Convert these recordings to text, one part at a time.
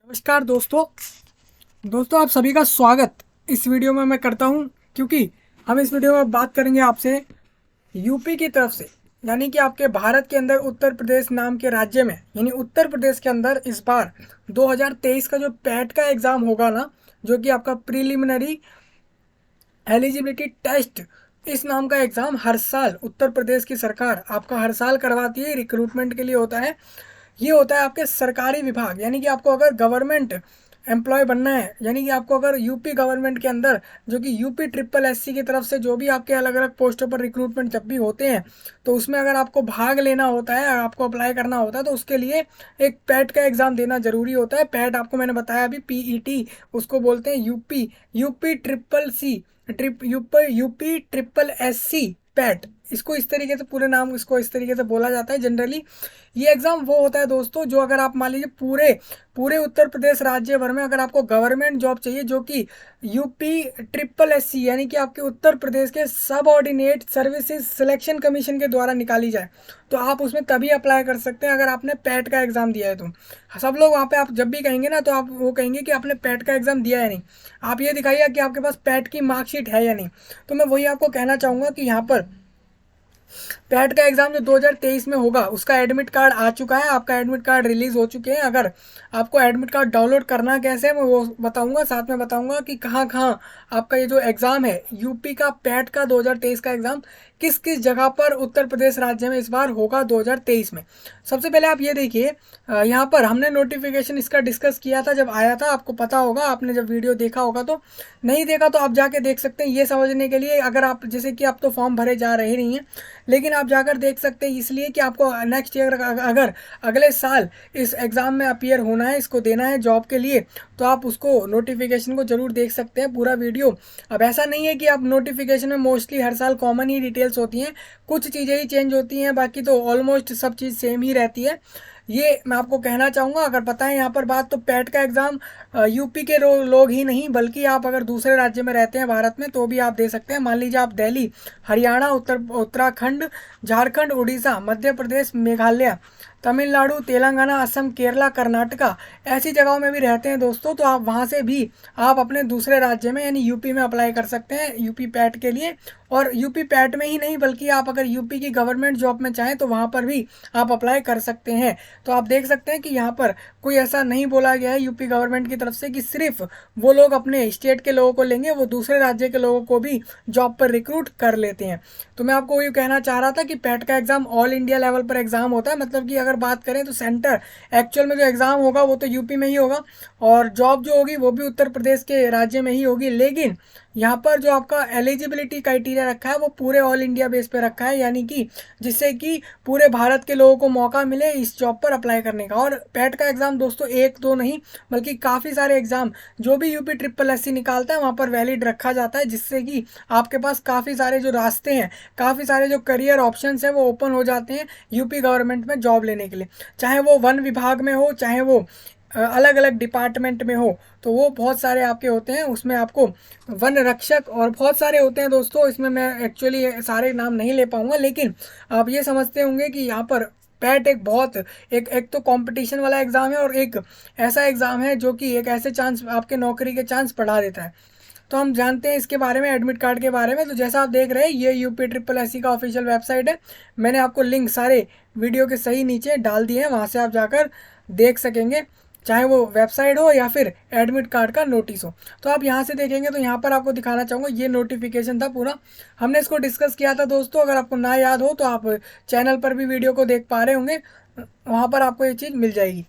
नमस्कार दोस्तों आप सभी का स्वागत इस वीडियो में मैं करता हूं, क्योंकि हम इस वीडियो में बात करेंगे आपसे यूपी की तरफ से, यानी कि आपके भारत के अंदर उत्तर प्रदेश नाम के राज्य में, यानी उत्तर प्रदेश के अंदर इस बार 2023 का जो पैट का एग्ज़ाम होगा ना, जो कि आपका प्रीलिमिनरी एलिजिबिलिटी टेस्ट, इस नाम का एग्ज़ाम हर साल उत्तर प्रदेश की सरकार आपका हर साल करवाती है। रिक्रूटमेंट के लिए होता है। ये होता है आपके सरकारी विभाग, यानी कि आपको अगर गवर्नमेंट एम्प्लॉय बनना है, यानी कि आपको अगर यूपी गवर्नमेंट के अंदर, जो कि यूपी ट्रिपल एससी की तरफ से जो भी आपके अलग अलग पोस्टों पर रिक्रूटमेंट जब भी होते हैं, तो उसमें अगर आपको भाग लेना होता है, आपको अप्लाई करना होता है, तो उसके लिए एक पैट का एग्ज़ाम देना ज़रूरी होता है। पैट आपको मैंने बताया अभी, पीईटी उसको बोलते हैं। UP triple C UP triple SC PET, इसको इस तरीके से, पूरे नाम इसको इस तरीके से बोला जाता है जनरली। ये एग्ज़ाम वो होता है दोस्तों, जो अगर आप मान लीजिए पूरे पूरे उत्तर प्रदेश राज्य भर में अगर आपको गवर्नमेंट जॉब चाहिए, जो कि यूपी ट्रिपल एससी यानी कि आपके उत्तर प्रदेश के सब ऑर्डिनेट सर्विसेज सिलेक्शन कमीशन के द्वारा निकाली जाए, तो आप उसमें तभी अप्लाई कर सकते हैं अगर आपने पैट का एग्ज़ाम दिया है। तो सब लोग वहाँ पे आप जब भी कहेंगे ना, तो आप वो कहेंगे कि आपने पैट का एग्ज़ाम दिया है नहीं, आप ये दिखाइए कि आपके पास पैट की मार्कशीट है या नहीं। तो मैं वही आपको कहना चाहूँगा कि यहाँ पर पैट का एग्ज़ाम जो 2023 में होगा, उसका एडमिट कार्ड आ चुका है, आपका एडमिट कार्ड रिलीज़ हो चुके हैं। अगर आपको एडमिट कार्ड डाउनलोड करना कैसे है मैं वो बताऊंगा, साथ में बताऊंगा कि कहाँ कहाँ आपका ये जो एग्ज़ाम है यूपी का पैट का 2023 का एग्ज़ाम किस किस जगह पर उत्तर प्रदेश राज्य में इस बार होगा 2023 में। सबसे पहले आप ये देखिए, यहाँ पर हमने नोटिफिकेशन इसका डिस्कस किया था जब आया था, आपको पता होगा, आपने जब वीडियो देखा होगा। तो नहीं देखा तो आप जाके देख सकते हैं, ये समझने के लिए। अगर आप जैसे कि आप तो फॉर्म भरे जा रहे नहीं हैं, लेकिन आप जाकर देख सकते हैं, इसलिए कि आपको नेक्स्ट ईयर अगर अगले साल इस एग्ज़ाम में अपीयर होना है, इसको देना है जॉब के लिए, तो आप उसको नोटिफिकेशन को ज़रूर देख सकते हैं पूरा वीडियो। अब ऐसा नहीं है कि आप नोटिफिकेशन में मोस्टली हर साल कॉमन ही डिटेल्स होती हैं, कुछ चीज़ें ही चेंज होती हैं, बाकी तो ऑलमोस्ट सब चीज़ सेम ही रहती है। ये मैं आपको कहना चाहूँगा। अगर पता है यहाँ पर बात, तो पैट का एग्ज़ाम यूपी के लोग ही नहीं, बल्कि आप अगर दूसरे राज्य में रहते हैं भारत में, तो भी आप दे सकते हैं। मान लीजिए आप दिल्ली, हरियाणा, उत्तराखंड, झारखंड, उड़ीसा, मध्य प्रदेश, मेघालय, तमिलनाडु, तेलंगाना, असम, केरला, कर्नाटका, ऐसी जगहों में भी रहते हैं दोस्तों, तो आप वहाँ से भी आप अपने दूसरे राज्य में यानी यूपी में अप्लाई कर सकते हैं यूपी पैट के लिए। और यूपी पैट में ही नहीं, बल्कि आप अगर यूपी की गवर्नमेंट जॉब में चाहें तो वहाँ पर भी आप अप्लाई कर सकते हैं। तो आप देख सकते हैं कि यहाँ पर कोई ऐसा नहीं बोला गया है यूपी गवर्नमेंट की तरफ से कि सिर्फ वो लोग अपने स्टेट के लोगों को लेंगे, वो दूसरे राज्य के लोगों को भी जॉब पर रिक्रूट कर लेते हैं। तो मैं आपको ये कहना चाह रहा था कि पैट का एग्ज़ाम ऑल इंडिया लेवल पर एग्ज़ाम होता है, मतलब कि अगर बात करें तो सेंटर एक्चुअल में जो एग्ज़ाम होगा वो तो यूपी में ही होगा, और जॉब जो होगी वो भी उत्तर प्रदेश के राज्य में ही होगी। लेकिन यहाँ पर जो आपका एलिजिबिलिटी क्राइटेरिया रखा है वो पूरे ऑल इंडिया बेस पे रखा है, यानी कि जिससे कि पूरे भारत के लोगों को मौका मिले इस जॉब पर अप्लाई करने का। और पैट का एग्ज़ाम दोस्तों एक दो नहीं, बल्कि काफ़ी सारे एग्ज़ाम जो भी यूपी ट्रिपल एससी निकालता है वहाँ पर वैलिड रखा जाता है, जिससे कि आपके पास काफ़ी सारे जो रास्ते हैं, काफ़ी सारे जो करियर ऑप्शंस हैं वो ओपन हो जाते हैं यूपी गवर्नमेंट में जॉब लेने के लिए। चाहे वो वन विभाग में हो, चाहे वो अलग अलग डिपार्टमेंट में हो, तो वो बहुत सारे आपके होते हैं। उसमें आपको वन रक्षक और बहुत सारे होते हैं दोस्तों, इसमें मैं एक्चुअली सारे नाम नहीं ले पाऊँगा, लेकिन आप ये समझते होंगे कि यहाँ पर पैट एक बहुत एक तो कंपटीशन वाला एग्ज़ाम है, और एक ऐसा एग्ज़ाम है जो कि एक ऐसे चांस, आपके नौकरी के चांस बढ़ा देता है। तो हम जानते हैं इसके बारे में, एडमिट कार्ड के बारे में। तो जैसा आप देख रहे हैं, ये यूपी ट्रिपल एससी का ऑफिशियल वेबसाइट है। मैंने आपको लिंक सारे वीडियो के सही नीचे डाल दिए हैं, वहाँ से आप जाकर देख सकेंगे, चाहे वो वेबसाइट हो या फिर एडमिट कार्ड का नोटिस हो। तो आप यहाँ से देखेंगे, तो यहाँ पर आपको दिखाना चाहूँगा, ये नोटिफिकेशन था पूरा, हमने इसको डिस्कस किया था दोस्तों। अगर आपको ना याद हो तो आप चैनल पर भी वीडियो को देख पा रहे होंगे, वहाँ पर आपको ये चीज़ मिल जाएगी।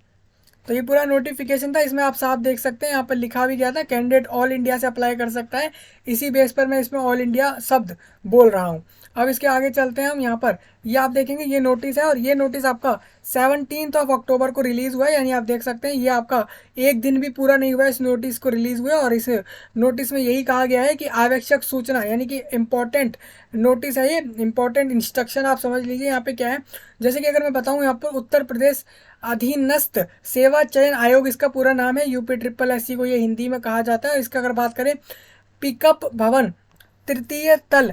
तो ये पूरा नोटिफिकेशन था, इसमें आप साफ देख सकते हैं, यहाँ पर लिखा भी गया था कैंडिडेट ऑल इंडिया से अप्लाई कर सकता है। इसी बेस पर मैं इसमें ऑल इंडिया शब्द बोल रहा हूँ। अब इसके आगे चलते हैं हम। यहाँ पर ये आप देखेंगे, ये नोटिस है, और ये नोटिस आपका 17 अक्टूबर को रिलीज़ हुआ है, यानी आप देख सकते हैं ये आपका एक दिन भी पूरा नहीं हुआ इस नोटिस को रिलीज़ हुए। और इस नोटिस में यही कहा गया है कि आवश्यक सूचना, यानी कि इम्पोर्टेंट नोटिस है, ये इम्पोर्टेंट इंस्ट्रक्शन आप समझ लीजिए। यहाँ पे क्या है, जैसे कि अगर मैं बताऊँ, यहाँ पर उत्तर प्रदेश अधीनस्थ सेवा चयन आयोग इसका पूरा नाम है, यूपी ट्रिपल एससी को ये हिंदी में कहा जाता है। इसका अगर बात करें, पिकअप भवन, तृतीय तल,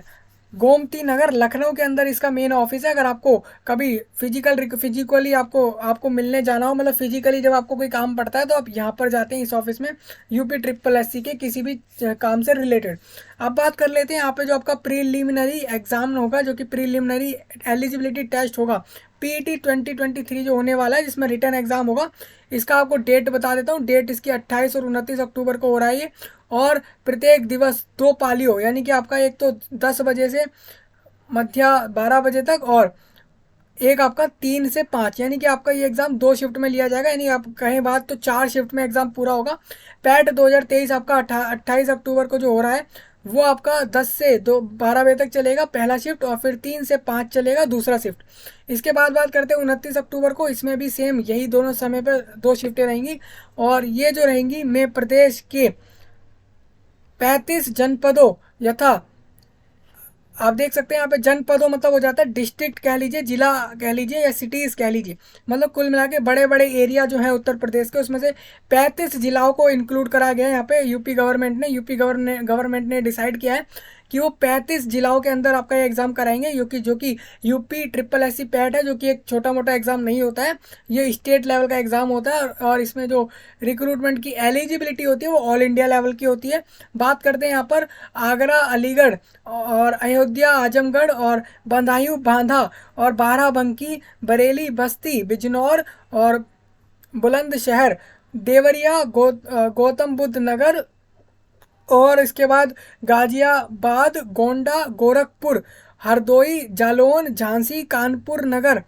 गोमती नगर लखनऊ के अंदर इसका मेन ऑफिस है। अगर आपको कभी फिजिकली आपको आपको मिलने जाना हो, मतलब फिजिकली जब आपको कोई काम पड़ता है तो आप यहाँ पर जाते हैं इस ऑफिस में, यूपी ट्रिपल एससी के किसी भी काम से रिलेटेड। अब बात कर लेते हैं यहाँ पे जो आपका प्रीलिमिनरी एग्जाम होगा, जो कि प्रीलिमिनरी एलिजिबिलिटी टेस्ट होगा पीईटी 2023 जो होने वाला है, जिसमें रिटर्न एग्जाम होगा। इसका आपको डेट बता देता हूँ। डेट इसकी 28 और 29 अक्टूबर को हो रहा है ये। और प्रत्येक दिवस 2 पाली हो, यानी कि आपका एक तो 10 बजे से मध्य 12 बजे तक, और एक आपका 3 से 5, यानी कि आपका ये एग्जाम 2 शिफ्ट में लिया जाएगा। यानी आप कहें बात तो 4 शिफ्ट में एग्जाम पूरा होगा। पैट 2023 आपका 28 अक्टूबर को जो हो रहा है वो आपका 10 से 12 बजे तक चलेगा पहला शिफ्ट, और फिर 3 से 5 चलेगा दूसरा शिफ्ट। इसके बाद बात करते हैं 29 अक्टूबर को। इसमें भी सेम यही दोनों समय पर 2 शिफ्टें रहेंगी, और ये जो रहेंगी मैं प्रदेश के 35 जनपदों यथा, आप देख सकते हैं यहाँ पे जनपदों मतलब हो जाता है डिस्ट्रिक्ट कह लीजिए, जिला कह लीजिए, या सिटीज कह लीजिए, मतलब कुल मिला के बड़े बड़े एरिया जो है उत्तर प्रदेश के, उसमें से 35 जिलाओं को इंक्लूड करा गया है यहाँ पे। यूपी गवर्नमेंट ने डिसाइड किया है कि वो 35 जिलाओं के अंदर आपका ये एग्जाम कराएंगे, जो कि यूपी ट्रिपल एससी पैट है, जो कि एक छोटा मोटा एग्जाम नहीं होता है, ये स्टेट लेवल का एग्जाम होता है। और इसमें जो रिक्रूटमेंट की एलिजिबिलिटी होती है वो ऑल इंडिया लेवल की होती है। बात करते हैं यहाँ पर आगरा, अलीगढ़ और अयोध्या, आजमगढ़ और बदायूं बांदा और बाराबंकी, बरेली, बस्ती, बिजनौर और बुलंदशहर, देवरिया, गौतम बुद्ध नगर, और इसके बाद गाजियाबाद, गोंडा, गोरखपुर, हरदोई, जालौन, झांसी, कानपुर नगर,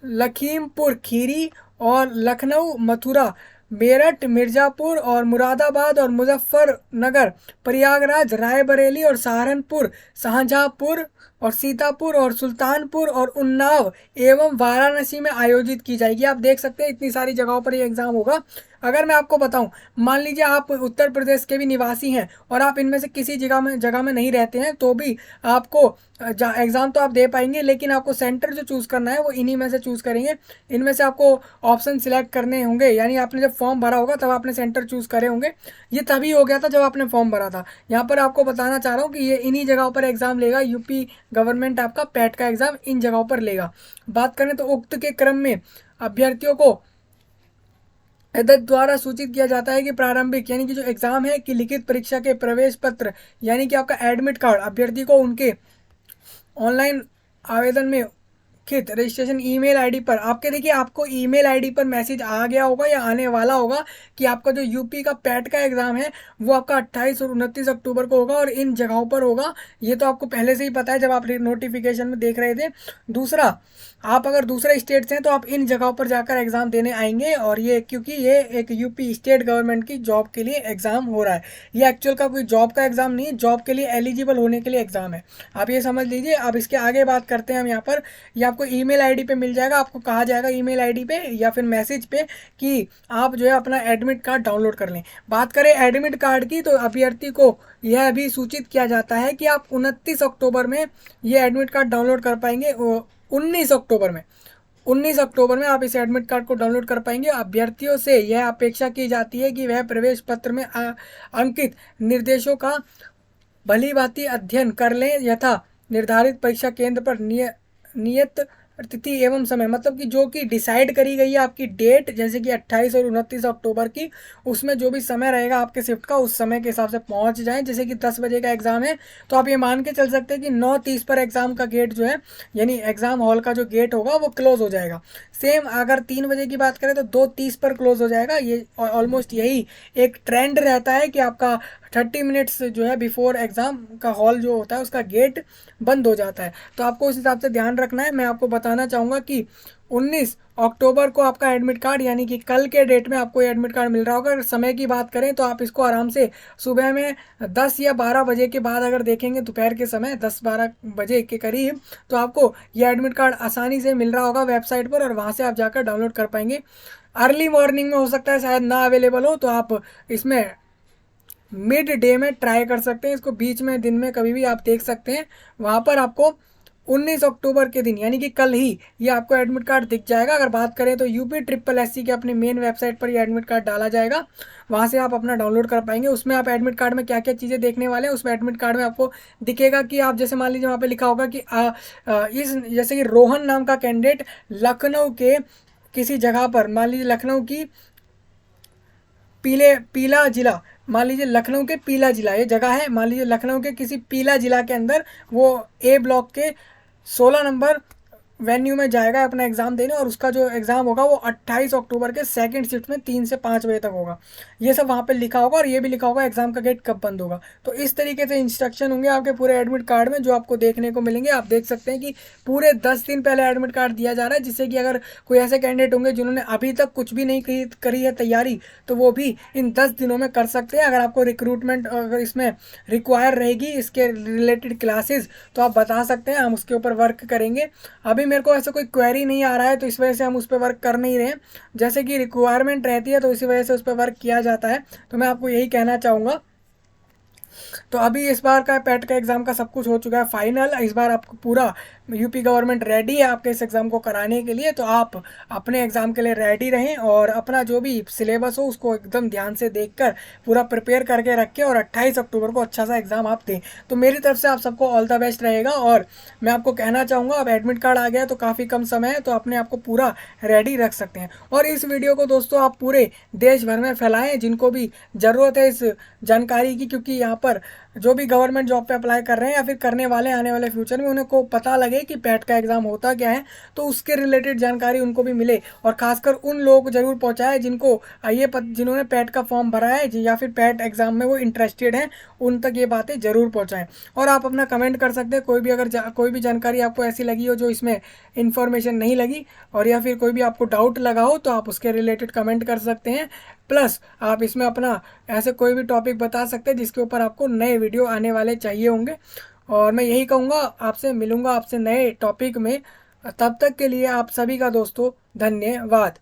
लखीमपुर खीरी और लखनऊ, मथुरा, मेरठ, मिर्जापुर और मुरादाबाद और मुजफ्फरनगर, प्रयागराज, रायबरेली और सहारनपुर, शाहजहांपुर और सीतापुर और सुल्तानपुर और उन्नाव एवं वाराणसी में आयोजित की जाएगी। आप देख सकते हैं इतनी सारी जगहों पर ये एग्जाम होगा। अगर मैं आपको बताऊं, मान लीजिए आप उत्तर प्रदेश के भी निवासी हैं और आप इनमें से किसी जगह में नहीं रहते हैं, तो भी आपको एग्जाम तो आप दे पाएंगे, लेकिन आपको सेंटर जो चूज करना है वो इन्हीं में से चूज करेंगे। इनमें से आपको ऑप्शन सिलेक्ट करने होंगे, यानी आपने जब फॉर्म भरा होगा तब आपने सेंटर चूज करे होंगे। ये तभी हो गया था जब आपने फॉर्म भरा था। यहाँ पर आपको बताना चाह रहा हूँ कि ये इन्हीं जगहों पर एग्जाम लेगा। यूपी गवर्नमेंट आपका पैट का एग्जाम इन जगहों पर लेगा। बात करें तो उक्त के क्रम में अभ्यर्थियों को द्वारा सूचित किया जाता है कि प्रारंभिक यानी कि जो एग्जाम है कि लिखित परीक्षा के प्रवेश पत्र, यानी कि आपका एडमिट कार्ड अभ्यर्थी को उनके ऑनलाइन आवेदन में खित रजिस्ट्रेशन ईमेल आईडी पर, आपके देखिए आपको ईमेल आईडी पर मैसेज आ गया होगा या आने वाला होगा कि आपका जो यूपी का पैट का एग्जाम है वो आपका 28 और 29 अक्टूबर को होगा और इन जगहों पर होगा। ये तो आपको पहले से ही पता है जब आप नोटिफिकेशन में देख रहे थे। दूसरा, आप अगर दूसरे स्टेट से हैं तो आप इन जगहों पर जाकर एग्जाम देने आएंगे, और ये क्योंकि ये एक यूपी स्टेट गवर्नमेंट की जॉब के लिए एग्जाम हो रहा है। ये एक्चुअल का कोई जॉब का एग्जाम नहीं है, जॉब के लिए एलिजिबल होने के लिए एग्जाम है, आप ये समझ लीजिए। अब इसके आगे बात करते हैं हम यहाँ पर। ये आपको ईमेल आईडी पे मिल जाएगा, आपको कहा जाएगा ईमेल आईडी पे या फिर मैसेज पे कि आप जो है अपना एडमिट कार्ड डाउनलोड कर लें। बात करें एडमिट कार्ड की, तो अभ्यर्थी को यह भी सूचित किया जाता है कि आप 29 अक्टूबर में ये एडमिट कार्ड डाउनलोड कर पाएंगे। 19 अक्टूबर में आप इस एडमिट कार्ड को डाउनलोड कर पाएंगे। अभ्यर्थियों से यह अपेक्षा की जाती है कि वह प्रवेश पत्र में अंकित निर्देशों का भली भांति अध्ययन कर लें यथा निर्धारित परीक्षा केंद्र पर नियत तिथि एवं समय, मतलब कि जो कि डिसाइड करी गई है आपकी डेट, जैसे कि 28 और 29 अक्टूबर की, उसमें जो भी समय रहेगा आपके शिफ्ट का उस समय के हिसाब से पहुंच जाएं। जैसे कि 10 बजे का एग्जाम है तो आप ये मान के चल सकते हैं कि 9:30 पर एग्जाम का गेट जो है, यानी एग्जाम हॉल का जो गेट होगा वो क्लोज हो जाएगा। सेम अगर 3 बजे की बात करें तो 2:30 पर क्लोज हो जाएगा। ये ऑलमोस्ट यही एक ट्रेंड रहता है कि आपका 30 मिनट्स जो है बिफोर एग्जाम का हॉल जो होता है उसका गेट बंद हो जाता है। तो आपको उस हिसाब से ध्यान रखना है। मैं आपको बताना चाहूँगा कि 19 अक्टूबर को आपका एडमिट कार्ड, यानी कि कल के डेट में आपको एडमिट कार्ड मिल रहा होगा। अगर समय की बात करें तो आप इसको आराम से सुबह में 10 या 12 बजे के बाद अगर देखेंगे, दोपहर के समय 10-12 बजे के करीब, तो आपको ये एडमिट कार्ड आसानी से मिल रहा होगा वेबसाइट पर, और वहाँ से आप जाकर डाउनलोड कर पाएंगे। अर्ली मॉर्निंग में हो सकता है शायद ना अवेलेबल हो, तो आप इसमें मिड डे में ट्राई कर सकते हैं इसको, बीच में दिन में कभी भी आप देख सकते हैं। वहाँ पर आपको 19 अक्टूबर के दिन यानी कि कल ही ये आपको एडमिट कार्ड दिख जाएगा। अगर बात करें तो UP SSC के अपनी मेन वेबसाइट पर ये एडमिट कार्ड डाला जाएगा, वहाँ से आप अपना डाउनलोड कर पाएंगे। उसमें आप एडमिट कार्ड में क्या क्या चीज़ें देखने वाले हैं, उसमें एडमिट कार्ड में आपको दिखेगा कि आप जैसे मान लीजिए वहाँ पे लिखा होगा कि इस जैसे कि रोहन नाम का कैंडिडेट लखनऊ के किसी जगह पर, मान लीजिए लखनऊ की पीला जिला, मान लीजिए लखनऊ के पीला जिला ये जगह है, मान लीजिए लखनऊ के किसी पीला जिला के अंदर वो A ब्लॉक के 16 नंबर वेन्यू में जाएगा अपना एग्ज़ाम देने, और उसका जो एग्ज़ाम होगा वो 28 अक्टूबर के सेकंड शिफ्ट में 3 से 5 बजे तक होगा। ये सब वहाँ पे लिखा होगा, और ये भी लिखा होगा एग्ज़ाम का गेट कब बंद होगा। तो इस तरीके से इंस्ट्रक्शन होंगे आपके पूरे एडमिट कार्ड में जो आपको देखने को मिलेंगे। आप देख सकते हैं कि पूरे 10 दिन पहले एडमिट कार्ड दिया जा रहा है, जिससे कि अगर कोई ऐसे कैंडिडेट होंगे जिन्होंने अभी तक कुछ भी नहीं करी है तैयारी, तो वो भी इन 10 दिनों में कर सकते हैं। अगर आपको रिक्रूटमेंट अगर इसमें रिक्वायर रहेगी इसके रिलेटेड क्लासेस, तो आप बता सकते हैं, हम उसके ऊपर वर्क करेंगे। अभी मेरे को ऐसा कोई क्वेरी नहीं आ रहा है, तो इस वजह से हम उस पर वर्क कर नहीं रहे हैं। जैसे कि रिक्वायरमेंट रहती है तो इसी वजह से उस पर वर्क किया जाता है। तो मैं आपको यही कहना चाहूँगा। तो अभी इस बार का पैट का एग्ज़ाम का सब कुछ हो चुका है फाइनल। इस बार आपको पूरा यूपी गवर्नमेंट रेडी है आपके इस एग्ज़ाम को कराने के लिए। तो आप अपने एग्ज़ाम के लिए रेडी रहें, और अपना जो भी सिलेबस हो उसको एकदम ध्यान से देखकर पूरा प्रिपेयर करके रखें, और 28 अक्टूबर को अच्छा सा एग्ज़ाम आप दें। तो मेरी तरफ से आप सबको ऑल द बेस्ट रहेगा। और मैं आपको कहना चाहूँगा, अब एडमिट कार्ड आ गया है तो काफ़ी कम समय है, तो अपने आप को पूरा रेडी रख सकते हैं। और इस वीडियो को दोस्तों आप पूरे देश भर में फैलाएं जिनको भी ज़रूरत है इस जानकारी की, क्योंकि यहाँ पर जो भी गवर्नमेंट जॉब पे अप्लाई कर रहे हैं या फिर करने वाले आने वाले फ्यूचर में, उन्हें को पता लगे कि पैट का एग्ज़ाम होता क्या है, तो उसके रिलेटेड जानकारी उनको भी मिले। और खासकर उन लोगों को ज़रूर पहुंचाए जिनको जिन्होंने पैट का फॉर्म भरा है या फिर पैट एग्ज़ाम में वो इंटरेस्टेड हैं, उन तक ये बातें ज़रूर पहुँचाएँ। और आप अपना कमेंट कर सकते हैं, कोई भी अगर कोई भी जानकारी आपको ऐसी लगी हो जो इसमें इन्फॉर्मेशन नहीं लगी, और या फिर कोई भी आपको डाउट लगा हो, तो आप उसके रिलेटेड कमेंट कर सकते हैं। प्लस आप इसमें अपना ऐसे कोई भी टॉपिक बता सकते हैं जिसके ऊपर आपको नए वीडियो आने वाले चाहिए होंगे। और मैं यही कहूँगा, आपसे मिलूँगा आपसे नए टॉपिक में। तब तक के लिए आप सभी का दोस्तों धन्यवाद।